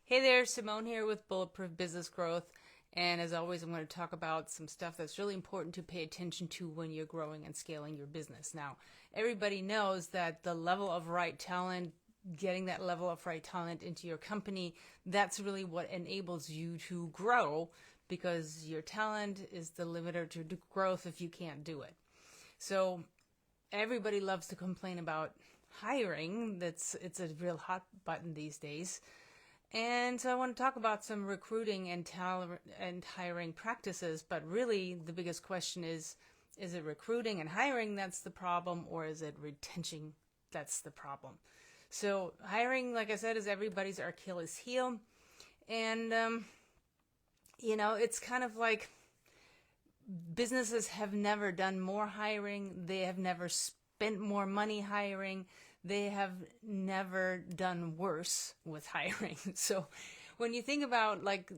Hey there, Simone here with Bulletproof Business Growth. And as always, I'm going to talk about some stuff that's really important to pay attention to when you're growing and scaling your business. Now, everybody knows that the level of right talent, getting that level of right talent into your company, that's really what enables you to grow, because your talent is the limiter to growth if you can't do it. So everybody loves to complain about hiring. It's a real hot button these days. And so I want to talk about some recruiting and talent and hiring practices, but really the biggest question is it recruiting and hiring that's the problem, or is it retention that's the problem? So hiring, like I said, is everybody's Achilles heel. And, it's kind of like businesses have never done more hiring. They have never spent more money hiring. They have never done worse with hiring. So when you think about like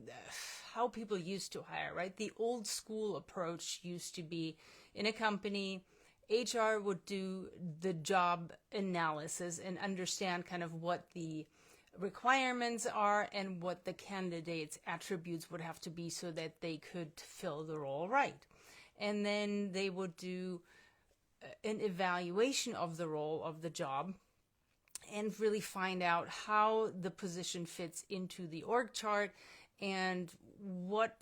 how people used to hire, right? The old school approach used to be in a company, HR would do the job analysis and understand kind of what the requirements are and what the candidate's attributes would have to be so that they could fill the role right. And then they would do an evaluation of the role of the job and really find out how the position fits into the org chart and what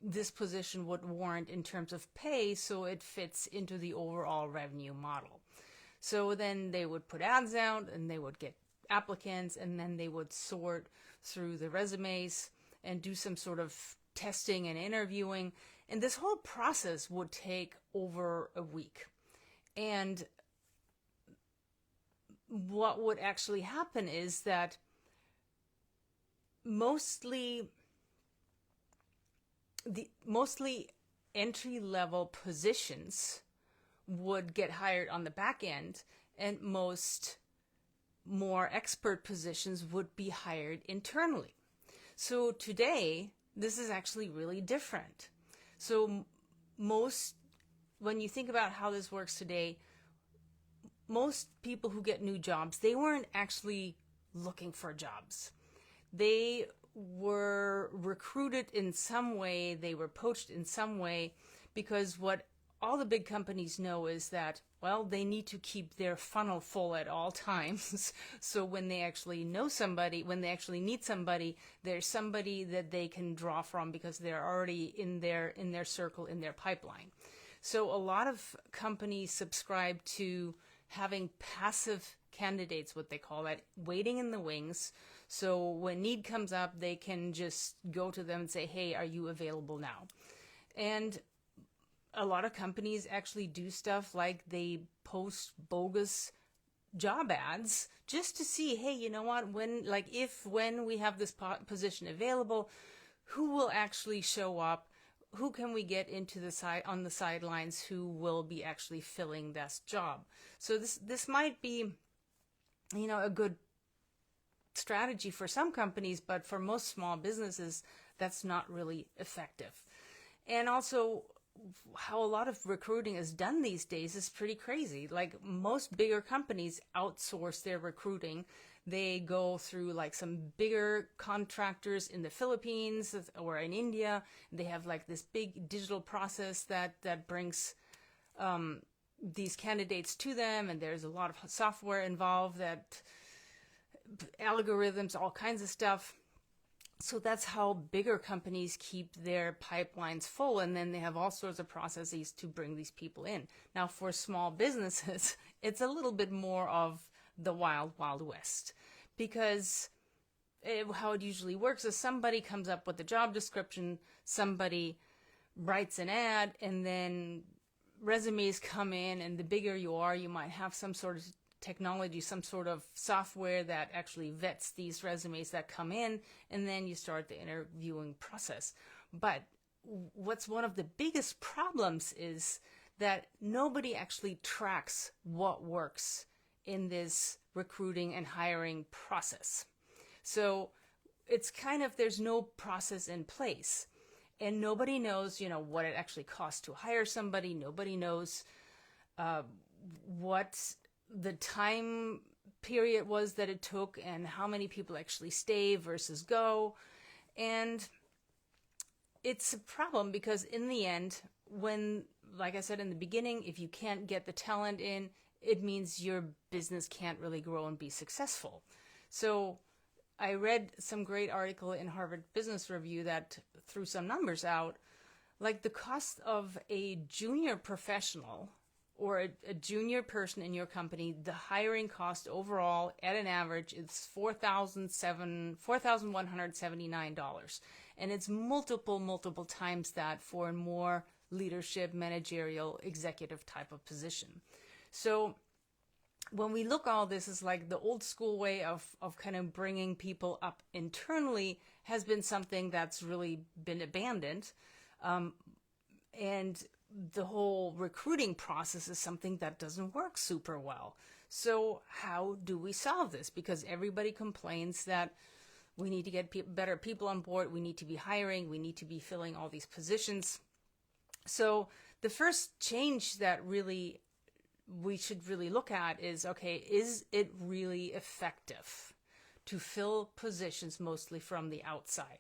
this position would warrant in terms of pay so it fits into the overall revenue model. So then they would put ads out and they would get applicants, and then they would sort through the resumes and do some sort of testing and interviewing. And this whole process would take over a week. And what would actually happen is that mostly entry-level positions would get hired on the back end, and most more expert positions would be hired internally. So today, this is actually really different. So when you think about how this works today, most people who get new jobs, they weren't actually looking for jobs. They were recruited in some way, they were poached in some way, because what all the big companies know is that, well, they need to keep their funnel full at all times. So when they actually know somebody, when they actually need somebody, there's somebody that they can draw from because they're already in their circle, in their pipeline. So a lot of companies subscribe to having passive candidates, what they call that, waiting in the wings. So when need comes up, they can just go to them and say, hey, are you available now? And a lot of companies actually do stuff like they post bogus job ads just to see, hey, you know what, when we have this position available, who will actually show up? Who can we get into on the sidelines who will be actually filling this job? So this might be, a good strategy for some companies, but for most small businesses, that's not really effective. And also, how a lot of recruiting is done these days is pretty crazy. Like most bigger companies outsource their recruiting. They go through like some bigger contractors in the Philippines or in India. They have like this big digital process that brings these candidates to them, and there's a lot of software involved, that algorithms, all kinds of stuff. So that's how bigger companies keep their pipelines full, and then they have all sorts of processes to bring these people in. Now, for small businesses, it's a little bit more of the wild, wild west, because how it usually works is somebody comes up with a job description, somebody writes an ad, and then resumes come in, and the bigger you are, you might have some sort of technology, some sort of software that actually vets these resumes that come in, and then you start the interviewing process. But what's one of the biggest problems is that nobody actually tracks what works in this recruiting and hiring process. So it's kind of, there's no process in place, and nobody knows, what it actually costs to hire somebody. Nobody knows what the time period was that it took and how many people actually stay versus go. And it's a problem because in the end, when, like I said in the beginning, if you can't get the talent in, it means your business can't really grow and be successful. So I read some great article in Harvard Business Review that threw some numbers out, like the cost of a junior professional or a junior person in your company, the hiring cost overall at an average is $4,179. And it's multiple times that for a more leadership, managerial, executive type of position. So when we look all this is like the old school way of kind of bringing people up internally has been something that's really been abandoned. And the whole recruiting process is something that doesn't work super well. So how do we solve this? Because everybody complains that we need to get better people on board. We need to be hiring. We need to be filling all these positions. So the first change that really we should really look at is, okay, is it really effective to fill positions mostly from the outside?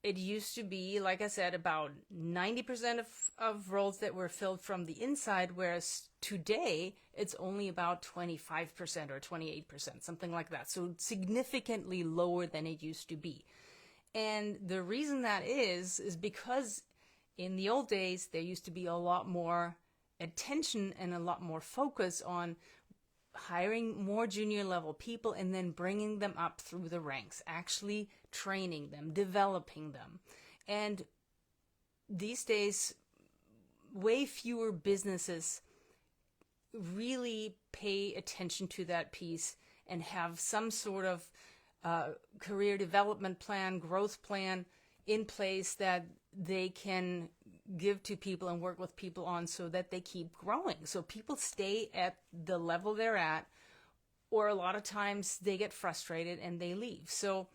It used to be, like I said, about 90% of roles that were filled from the inside, whereas today it's only about 25% or 28%, something like that. So significantly lower than it used to be. And the reason that is because in the old days, there used to be a lot more attention and a lot more focus on hiring more junior level people and then bringing them up through the ranks, actually training them, developing them. And these days, way fewer businesses really pay attention to that piece and have some sort of career development plan, growth plan in place that they can give to people and work with people on so that they keep growing. So people stay at the level they're at, or a lot of times they get frustrated and they leave. So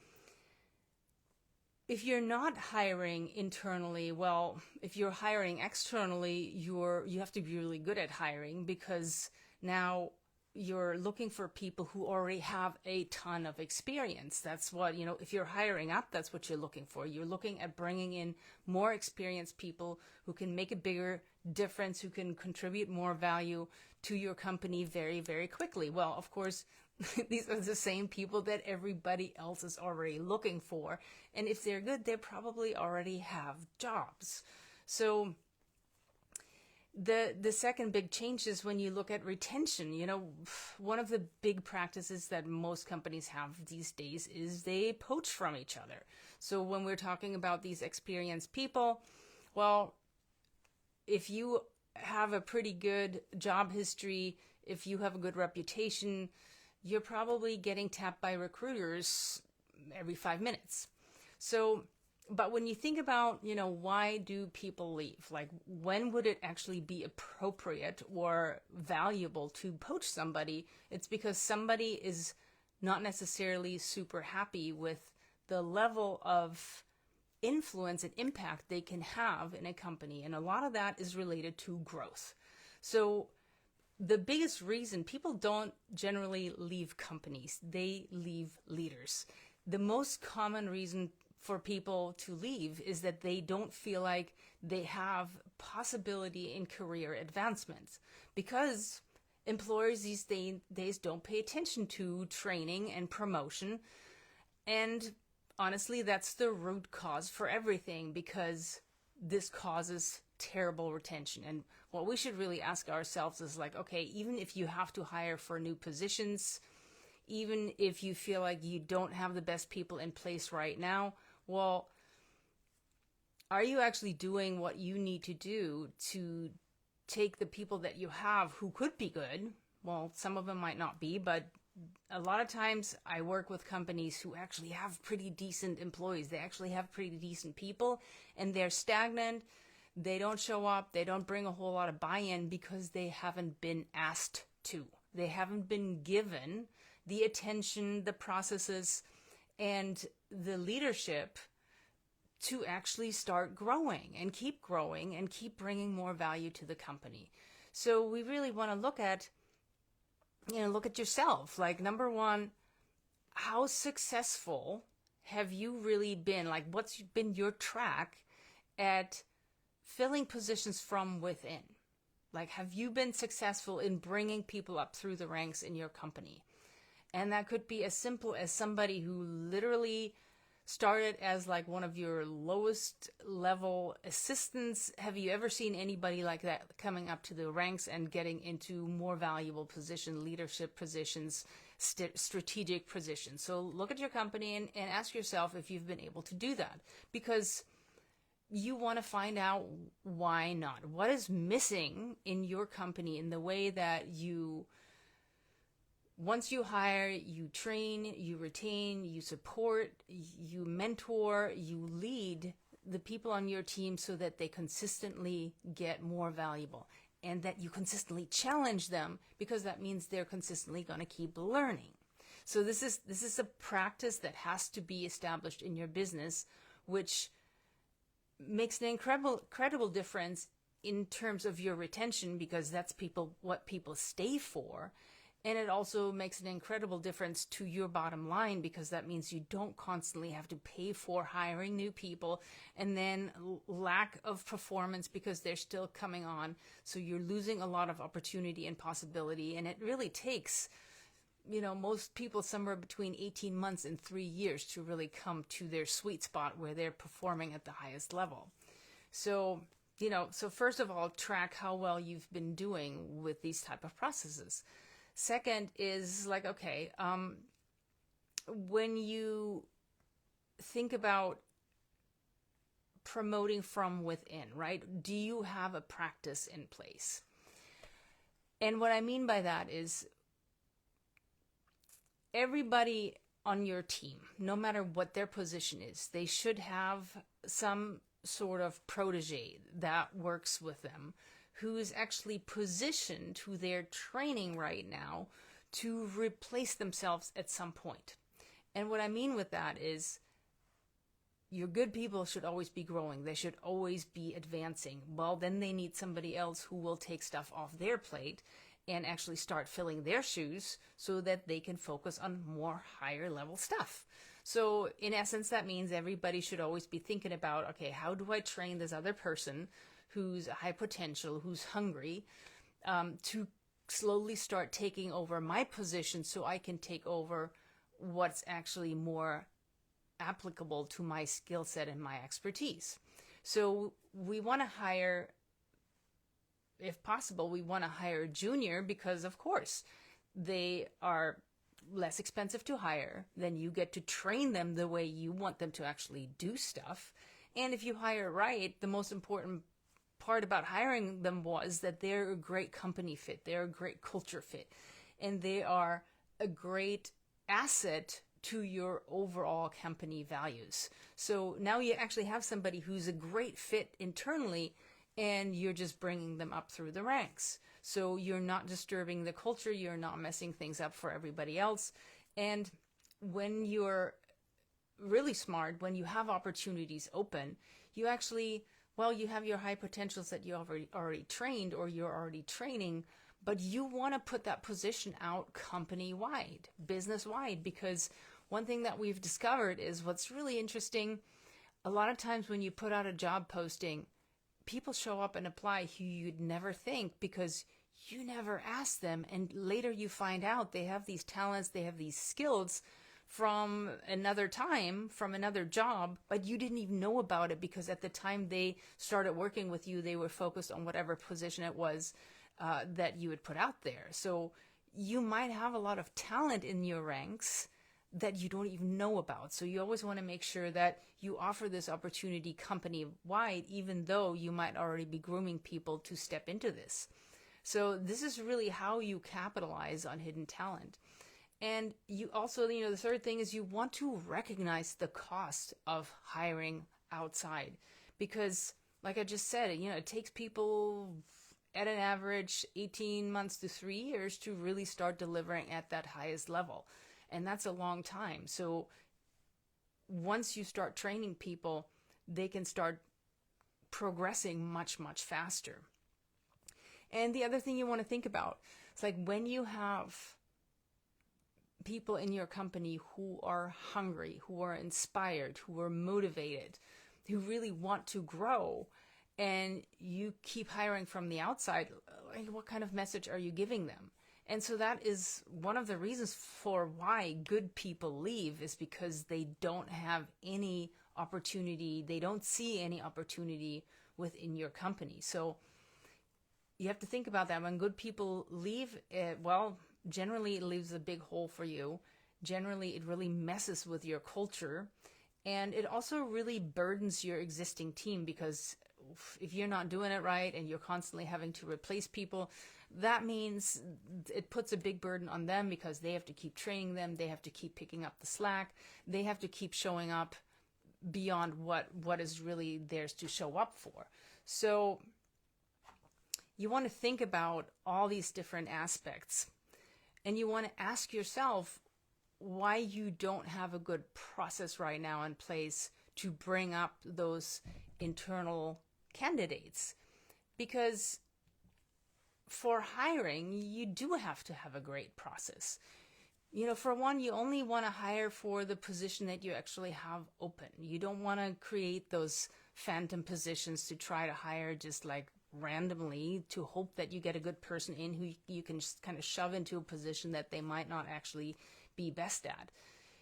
if you're not hiring internally, well, if you're hiring externally, you have to be really good at hiring, because now you're looking for people who already have a ton of experience. That's what, if you're hiring up, that's what you're looking for. You're looking at bringing in more experienced people who can make a bigger difference, who can contribute more value to your company very, very quickly. Well, of course, these are the same people that everybody else is already looking for. And if they're good, they probably already have jobs. So the second big change is when you look at retention. One of the big practices that most companies have these days is they poach from each other. So when we're talking about these experienced people, well, if you have a pretty good job history, if you have a good reputation, you're probably getting tapped by recruiters every 5 minutes. So, but when you think about, why do people leave? Like, when would it actually be appropriate or valuable to poach somebody? It's because somebody is not necessarily super happy with the level of influence and impact they can have in a company. And a lot of that is related to growth. So the biggest reason people don't generally leave companies, they leave leaders. The most common reason for people to leave is that they don't feel like they have possibility in career advancements, because employers these days don't pay attention to training and promotion. And honestly, that's the root cause for everything, because this causes terrible retention. And what we should really ask ourselves is like, okay, even if you have to hire for new positions, even if you feel like you don't have the best people in place right now, well, are you actually doing what you need to do to take the people that you have who could be good? Well, some of them might not be, but a lot of times I work with companies who actually have pretty decent employees. They actually have pretty decent people, and they're stagnant. They don't show up. They don't bring a whole lot of buy-in because they haven't been asked to. They haven't been given the attention, the processes, and the leadership to actually start growing and keep bringing more value to the company. So we really want to look at look at yourself. Like, number one, how successful have you really been? Like, what's been your track at filling positions from within? Like, have you been successful in bringing people up through the ranks in your company? And that could be as simple as somebody who literally started as like one of your lowest level assistants. Have you ever seen anybody like that coming up to the ranks and getting into more valuable position, leadership positions, strategic positions? So look at your company and ask yourself if you've been able to do that, because you want to find out why not. What is missing in your company in the way that you, once you hire, you train, you retain, you support, you mentor, you lead the people on your team so that they consistently get more valuable, and that you consistently challenge them, because that means they're consistently going to keep learning. So this is a practice that has to be established in your business, which makes an incredible difference in terms of your retention, because that's what people stay for. And it also makes an incredible difference to your bottom line, because that means you don't constantly have to pay for hiring new people and then lack of performance because they're still coming on. So you're losing a lot of opportunity and possibility. And it really takes, most people somewhere between 18 months and 3 years to really come to their sweet spot where they're performing at the highest level. So, so first of all, track how well you've been doing with these type of processes. Second is like, okay, when you think about promoting from within, right? Do you have a practice in place? And what I mean by that is, everybody on your team, no matter what their position is, they should have some sort of protege that works with them, who is actually positioned, who they're training right now to replace themselves at some point. And what I mean with that is, your good people should always be growing. They should always be advancing. Well, then they need somebody else who will take stuff off their plate and actually start filling their shoes so that they can focus on more higher level stuff. So in essence, that means everybody should always be thinking about, okay, how do I train this other person who's high potential, who's hungry, to slowly start taking over my position so I can take over what's actually more applicable to my skill set and my expertise. So we want to hire, if possible, we want to hire a junior, because of course they are less expensive to hire. Then you get to train them the way you want them to actually do stuff. And if you hire right, the most important part about hiring them was that they're a great company fit, they're a great culture fit, and they are a great asset to your overall company values. So now you actually have somebody who's a great fit internally, and you're just bringing them up through the ranks. So you're not disturbing the culture, you're not messing things up for everybody else. And when you're really smart, when you have opportunities open, you actually, you have your high potentials that you already trained, or you're already training, but you want to put that position out company-wide, business-wide, because one thing that we've discovered is, what's really interesting, a lot of times when you put out a job posting, people show up and apply who you'd never think, because you never asked them, and later you find out they have these talents, they have these skills from another time, from another job, but you didn't even know about it, because at the time they started working with you, they were focused on whatever position it was that you had put out there. So you might have a lot of talent in your ranks that you don't even know about. So you always want to make sure that you offer this opportunity company-wide, even though you might already be grooming people to step into this. So this is really how you capitalize on hidden talent. And you also, the third thing is, you want to recognize the cost of hiring outside, because like I just said, it takes people at an average 18 months to 3 years to really start delivering at that highest level. And that's a long time. So once you start training people, they can start progressing much, much faster. And the other thing you want to think about, it's like, when you have people in your company who are hungry, who are inspired, who are motivated, who really want to grow, and you keep hiring from the outside, like, what kind of message are you giving them? And so that is one of the reasons for why good people leave, is because they don't have any opportunity, they don't see any opportunity within your company. So you have to think about that. When good people leave, well, generally it leaves a big hole for you. Generally, it really messes with your culture. And it also really burdens your existing team, because if you're not doing it right and you're constantly having to replace people, that means it puts a big burden on them, because they have to keep training them. They have to keep picking up the slack. They have to keep showing up beyond what is really theirs to show up for. So you want to think about all these different aspects, and you want to ask yourself why you don't have a good process right now in place to bring up those internal candidates. Because for hiring, you do have to have a great process. For one, you only want to hire for the position that you actually have open. You don't want to create those phantom positions to try to hire just like randomly to hope that you get a good person in who you can just kind of shove into a position that they might not actually be best at.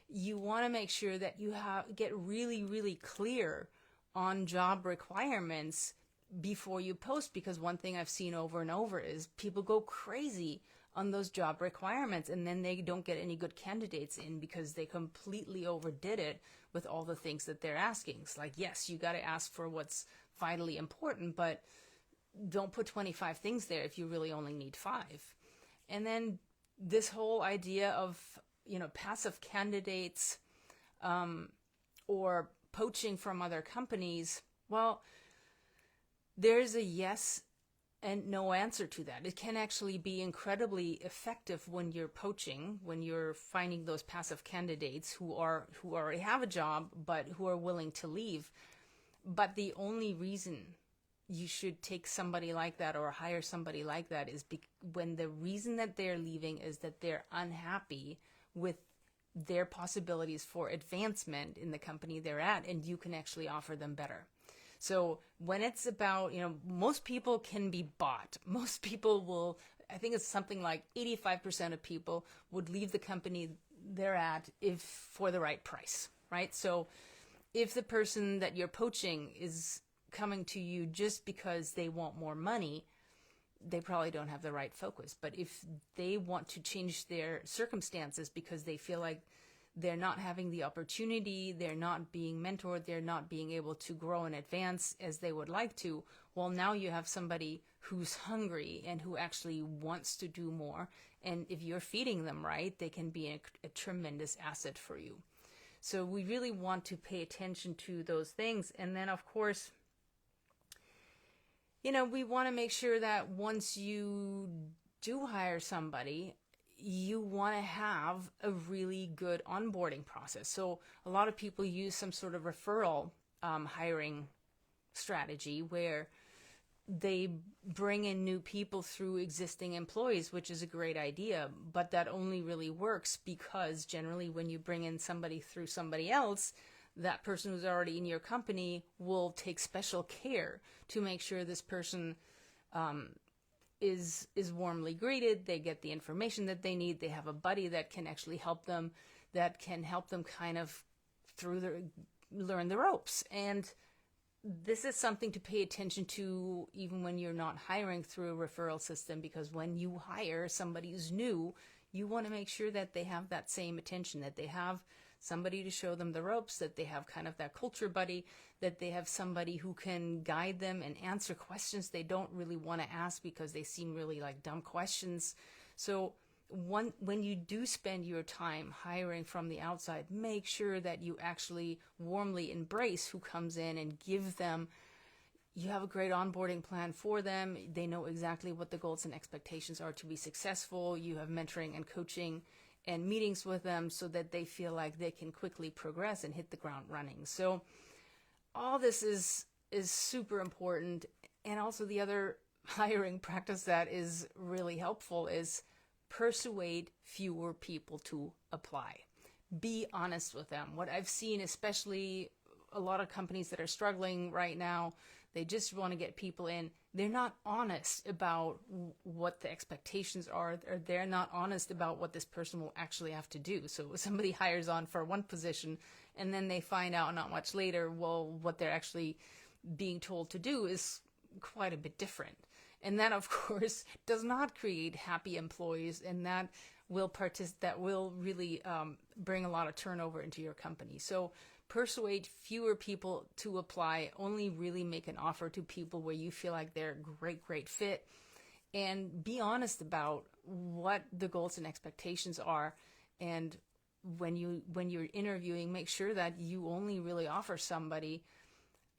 You want to make sure that you get really, really clear on job requirements before you post, because one thing I've seen over and over is people go crazy on those job requirements, and then they don't get any good candidates in because they completely overdid it with all the things that they're asking. It's like, yes, you got to ask for what's vitally important, but don't put 25 things there if you really only need 5. And then this whole idea of, passive candidates or poaching from other companies, well, there's a yes and no answer to that. It can actually be incredibly effective when you're poaching, when you're finding those passive candidates who already have a job but who are willing to leave. But the only reason you should take somebody like that or hire somebody like that is when the reason that they're leaving is that they're unhappy with their possibilities for advancement in the company they're at, and you can actually offer them better. So when it's about, most people can be bought. Most people will, I think it's something like 85% of people would leave the company they're at if for the right price, right? So if the person that you're poaching is coming to you just because they want more money, they probably don't have the right focus. But if they want to change their circumstances because they feel like they're not having the opportunity, they're not being mentored, they're not being able to grow and advance as they would like to, well, now you have somebody who's hungry and who actually wants to do more. And if you're feeding them right, they can be a tremendous asset for you. So we really want to pay attention to those things. And then, of course, we want to make sure that once you do hire somebody, you want to have a really good onboarding process. So a lot of people use some sort of referral hiring strategy where they bring in new people through existing employees, which is a great idea, but that only really works because generally when you bring in somebody through somebody else, that person who's already in your company will take special care to make sure this person is warmly greeted, they get the information that they need, they have a buddy that can actually help them, that can help them kind of learn the ropes. And this is something to pay attention to even when you're not hiring through a referral system, because when you hire somebody who's new, you want to make sure that they have that same attention, that they have somebody to show them the ropes, that they have kind of that culture buddy, that they have somebody who can guide them and answer questions they don't really want to ask because they seem really like dumb questions. So when you do spend your time hiring from the outside, make sure that you actually warmly embrace who comes in and give them, you have a great onboarding plan for them. They know exactly what the goals and expectations are to be successful. You have mentoring and coaching and meetings with them so that they feel like they can quickly progress and hit the ground running. So all this is super important. And also the other hiring practice that is really helpful is persuade fewer people to apply. Be honest with them. What I've seen, especially a lot of companies that are struggling right now, they just want to get people in. They're not honest about what the expectations are, or they're not honest about what this person will actually have to do. So somebody hires on for one position and then they find out not much later, well, what they're actually being told to do is quite a bit different. And that, of course, does not create happy employees, and that will really bring a lot of turnover into your company. So persuade fewer people to apply. Only really make an offer to people where you feel like they're a great fit, and be honest about what the goals and expectations are. And when you're interviewing, make sure that you only really offer somebody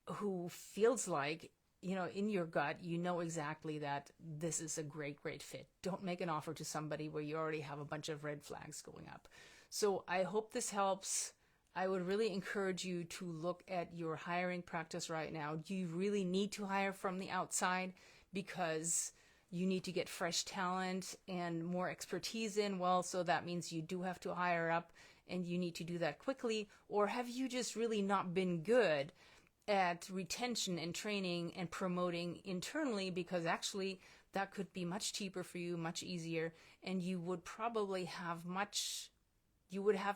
who feels like, in your gut, exactly that this is a great fit. Don't make an offer to somebody where you already have a bunch of red flags going up. So I hope this helps. I would really encourage you to look at your hiring practice right now. Do you really need to hire from the outside because you need to get fresh talent and more expertise in? Well, so that means you do have to hire up, and you need to do that quickly. Or have you just really not been good at retention and training and promoting internally, because actually that could be much cheaper for you, much easier, and you would probably have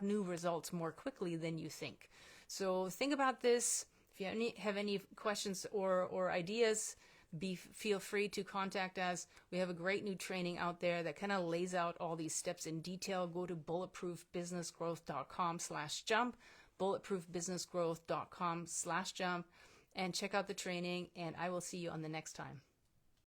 new results more quickly than you think. So think about this. If you have any questions or ideas, feel free to contact us. We have a great new training out there that kind of lays out all these steps in detail. Go to bulletproofbusinessgrowth.com/jump. bulletproofbusinessgrowth.com/jump, and check out the training, and I will see you on the next time.